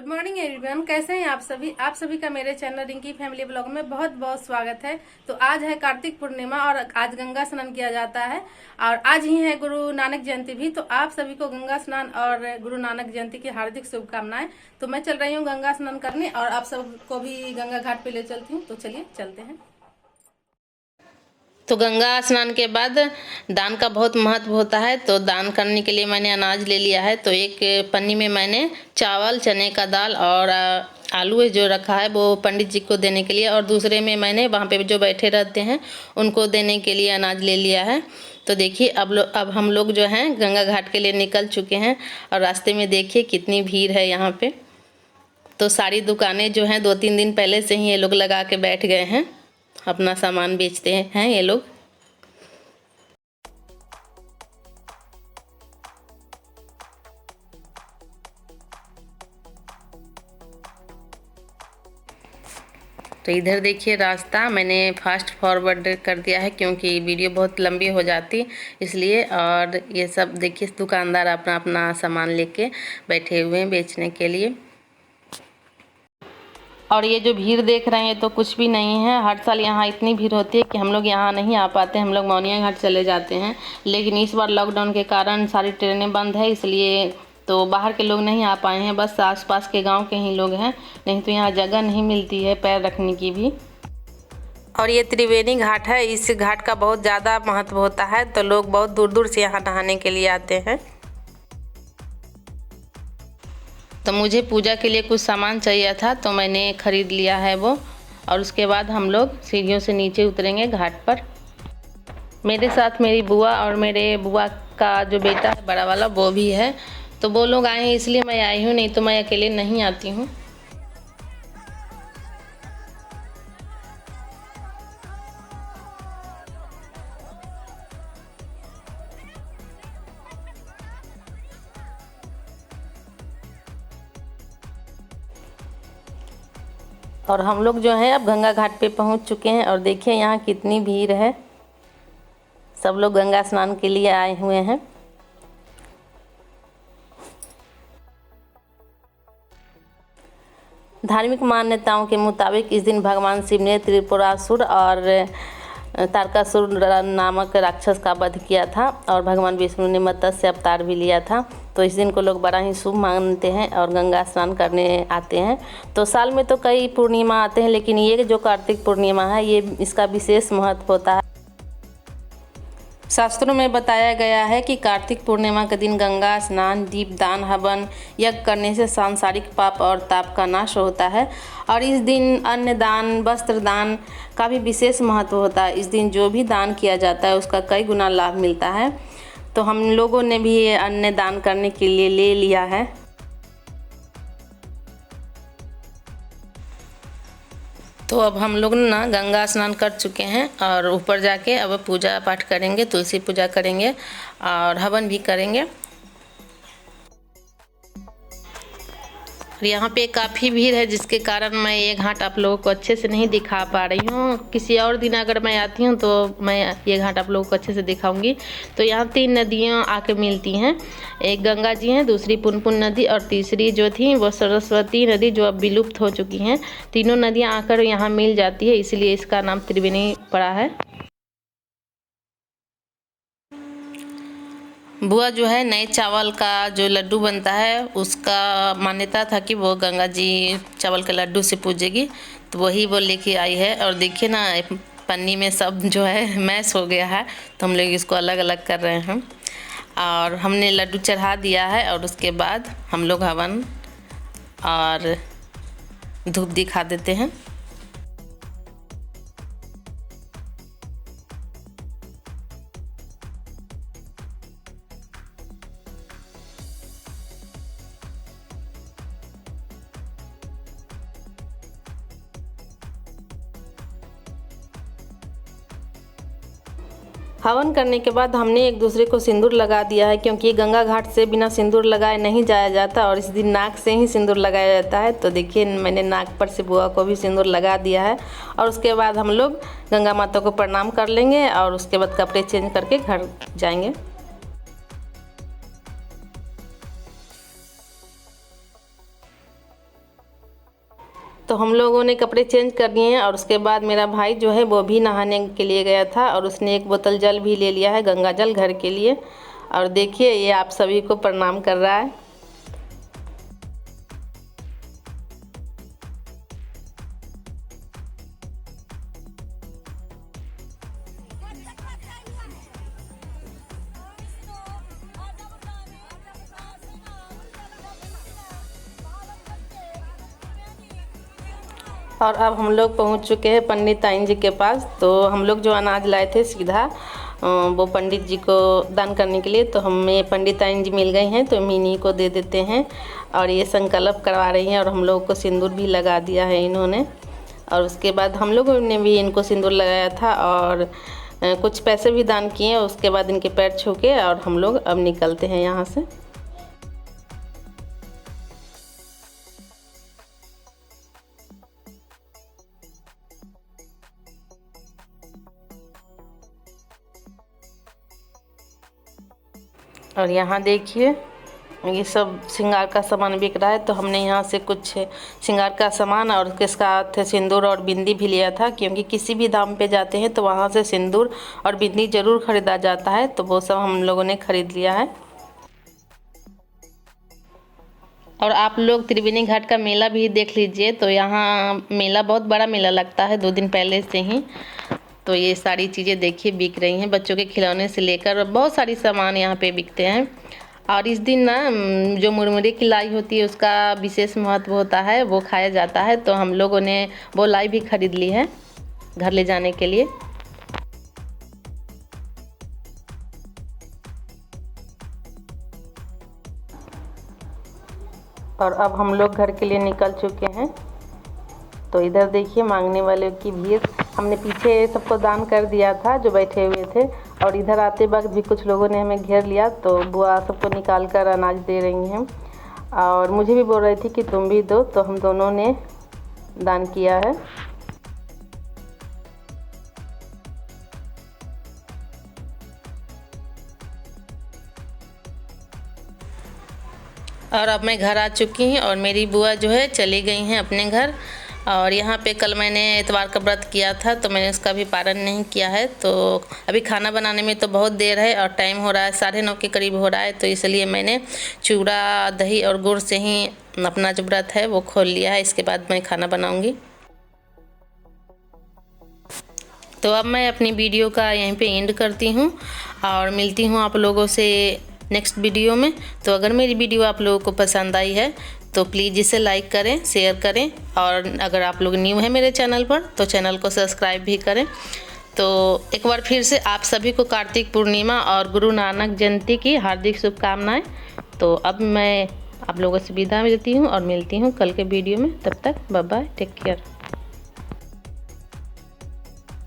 Good morning everyone, कैसे हैं आप सभी का मेरे चैनल रिंकी फैमिली ब्लॉग में बहुत बहुत स्वागत है। तो आज है कार्तिक पूर्णिमा और आज गंगा स्नान किया जाता है और आज ही है गुरु नानक जयंती भी। तो आप सभी को गंगा स्नान और गुरु नानक जयंती की हार्दिक शुभकामनाएं। तो मैं चल रही हूँ गंगा स्नान करने और आप सबको भी गंगा घाट पे ले चलती हूँ। तो चलिए चलते हैं। तो गंगा स्नान के बाद दान का बहुत महत्व होता है। तो दान करने के लिए मैंने अनाज ले लिया है। तो एक पन्नी में मैंने चावल, चने का दाल और आलू जो रखा है वो पंडित जी को देने के लिए, और दूसरे में मैंने वहाँ पे जो बैठे रहते हैं उनको देने के लिए अनाज ले लिया है। तो देखिए अब हम लोग जो हैं गंगा घाट के लिए निकल चुके हैं और रास्ते में देखिए कितनी भीड़ है यहाँ पे। तो सारी दुकानें जो हैं 2-3 दिन पहले से ही ये लोग लगा के बैठ गए हैं, अपना सामान बेचते हैं ये लोग। तो इधर देखिए रास्ता मैंने फास्ट फॉरवर्ड कर दिया है क्योंकि वीडियो बहुत लंबी हो जाती इसलिए। और ये सब देखिए दुकानदार अपना अपना सामान लेके बैठे हुए हैं बेचने के लिए। और ये जो भीड़ देख रहे हैं तो कुछ भी नहीं है। हर साल यहाँ इतनी भीड़ होती है कि हम लोग यहाँ नहीं आ पाते, हम लोग मौनिया घाट चले जाते हैं। लेकिन इस बार लॉकडाउन के कारण सारी ट्रेनें बंद है, इसलिए तो बाहर के लोग नहीं आ पाए हैं, बस आसपास के गांव के ही लोग हैं। नहीं तो यहाँ जगह नहीं मिलती है पैर रखने की भी। और ये त्रिवेणी घाट है, इस घाट का बहुत ज़्यादा महत्व होता है। तो लोग बहुत दूर दूर से यहाँ नहाने के लिए आते हैं। तो मुझे पूजा के लिए कुछ सामान चाहिए था तो मैंने ख़रीद लिया है वो। और उसके बाद हम लोग सीढ़ियों से नीचे उतरेंगे घाट पर। मेरे साथ मेरी बुआ और मेरे बुआ का जो बेटा है बड़ा वाला वो भी है। तो वो लोग आए हैं इसलिए मैं आई हूँ, नहीं तो मैं अकेले नहीं आती हूँ। और हम लोग जो है अब गंगा घाट पे पहुंच चुके हैं और देखिए यहाँ कितनी भीड़ है। सब लोग गंगा स्नान के लिए आए हुए हैं। धार्मिक मान्यताओं के मुताबिक इस दिन भगवान शिव ने त्रिपुरासुर और तारकासुर नामक राक्षस का वध किया था और भगवान विष्णु ने मत्स्य अवतार भी लिया था। तो इस दिन को लोग बड़ा ही शुभ मानते हैं और गंगा स्नान करने आते हैं। तो साल में तो कई पूर्णिमा आते हैं, लेकिन ये जो कार्तिक पूर्णिमा है ये इसका विशेष महत्व होता है। शास्त्रों में बताया गया है कि कार्तिक पूर्णिमा के दिन गंगा स्नान, दीपदान, हवन, यज्ञ करने से सांसारिक पाप और ताप का नाश होता है। और इस दिन अन्न दान, वस्त्र दान का भी विशेष महत्व होता है। इस दिन जो भी दान किया जाता है उसका कई गुना लाभ मिलता है। तो हम लोगों ने भी ये अन्न दान करने के लिए ले लिया है। तो अब हम लोग ना गंगा स्नान कर चुके हैं और ऊपर जाके अब पूजा पाठ करेंगे, तुलसी पूजा करेंगे और हवन भी करेंगे। और यहाँ पे काफ़ी भीड़ है जिसके कारण मैं ये घाट आप लोगों को अच्छे से नहीं दिखा पा रही हूँ। किसी और दिन अगर मैं आती हूँ तो मैं ये घाट आप लोगों को अच्छे से दिखाऊंगी। तो यहाँ 3 नदियाँ आके मिलती हैं। एक गंगा जी हैं, दूसरी पुनपुन नदी और तीसरी जो थी वो सरस्वती नदी जो अब विलुप्त हो चुकी हैं। तीनों नदियाँ आकर यहाँ मिल जाती है, इसलिए इसका नाम त्रिवेणी पड़ा है। बुआ जो है नए चावल का जो लड्डू बनता है उसका मान्यता था कि वो गंगा जी चावल के लड्डू से पूजेगी, तो वही वो लेके आई है। और देखिए ना पन्नी में सब जो है मैश हो गया है, तो हम लोग इसको अलग अलग कर रहे हैं। और हमने लड्डू चढ़ा दिया है और उसके बाद हम लोग हवन और धूप दिखा देते हैं। हवन करने के बाद हमने एक दूसरे को सिंदूर लगा दिया है, क्योंकि गंगा घाट से बिना सिंदूर लगाए नहीं जाया जाता और इस दिन नाक से ही सिंदूर लगाया जाता है। तो देखिए मैंने नाक पर से बुआ को भी सिंदूर लगा दिया है। और उसके बाद हम लोग गंगा माता को प्रणाम कर लेंगे और उसके बाद कपड़े चेंज करके घर जाएंगे। तो हम लोगों ने कपड़े चेंज कर लिए हैं और उसके बाद मेरा भाई जो है वो भी नहाने के लिए गया था और उसने एक बोतल जल भी ले लिया है, गंगा जल घर के लिए। और देखिए ये आप सभी को प्रणाम कर रहा है। और अब हम लोग पहुंच चुके हैं पंडित ताइन जी के पास। तो हम लोग जो अनाज लाए थे सीधा वो पंडित जी को दान करने के लिए, तो हमें पंडित ताइन जी मिल गए हैं, तो हम इन्हीं को दे देते हैं। और ये संकल्प करवा रही हैं और हम लोगों को सिंदूर भी लगा दिया है इन्होंने। और उसके बाद हम लोगों ने भी इनको सिंदूर लगाया था और कुछ पैसे भी दान किए। उसके बाद इनके पैर छू के और हम लोग अब निकलते हैं यहाँ से। और यहाँ देखिए ये सब श्रृंगार का सामान बिक रहा है, तो हमने यहाँ से कुछ श्रृंगार का सामान और उसके साथ सिंदूर और बिंदी भी लिया था, क्योंकि किसी भी धाम पे जाते हैं तो वहाँ से सिंदूर और बिंदी ज़रूर ख़रीदा जाता है। तो वो सब हम लोगों ने ख़रीद लिया है। और आप लोग त्रिवेणी घाट का मेला भी देख लीजिए। तो यहाँ मेला बहुत बड़ा मेला लगता है 2 दिन पहले से ही। तो ये सारी चीज़ें देखिए बिक रही हैं, बच्चों के खिलौने से लेकर बहुत सारी सामान यहाँ पे बिकते हैं। और इस दिन ना जो मुरमुरे की लाई होती है उसका विशेष महत्व होता है, वो खाया जाता है। तो हम लोगों ने वो लाई भी खरीद ली है घर ले जाने के लिए। और अब हम लोग घर के लिए निकल चुके हैं। तो इधर देखिए मांगने वाले की भीड़। हमने पीछे सबको दान कर दिया था जो बैठे हुए थे, और इधर आते वक्त भी कुछ लोगों ने हमें घेर लिया। तो बुआ सबको निकाल कर अनाज दे रही हैं और मुझे भी बोल रही थी कि तुम भी दो। तो हम दोनों ने दान किया है। और अब मैं घर आ चुकी हूँ और मेरी बुआ जो है चली गई हैं अपने घर। और यहाँ पे कल मैंने इतवार का व्रत किया था, तो मैंने उसका भी पारण नहीं किया है। तो अभी खाना बनाने में तो बहुत देर है और टाइम हो रहा है 9:30 के करीब हो रहा है। तो इसलिए मैंने चूड़ा दही और गुड़ से ही अपना जो व्रत है वो खोल लिया है। इसके बाद मैं खाना बनाऊँगी। तो अब मैं अपनी वीडियो का यहीं पे एंड करती हूँ और मिलती हूँ आप लोगों से नेक्स्ट वीडियो में। तो अगर मेरी वीडियो आप लोगों को पसंद आई है तो प्लीज़ इसे लाइक करें, शेयर करें, और अगर आप लोग न्यू हैं मेरे चैनल पर तो चैनल को सब्सक्राइब भी करें। तो एक बार फिर से आप सभी को कार्तिक पूर्णिमा और गुरु नानक जयंती की हार्दिक शुभकामनाएं। तो अब मैं आप लोगों से विदा लेती हूँ और मिलती हूँ कल के वीडियो में। तब तक बाय बाय, टेक केयर।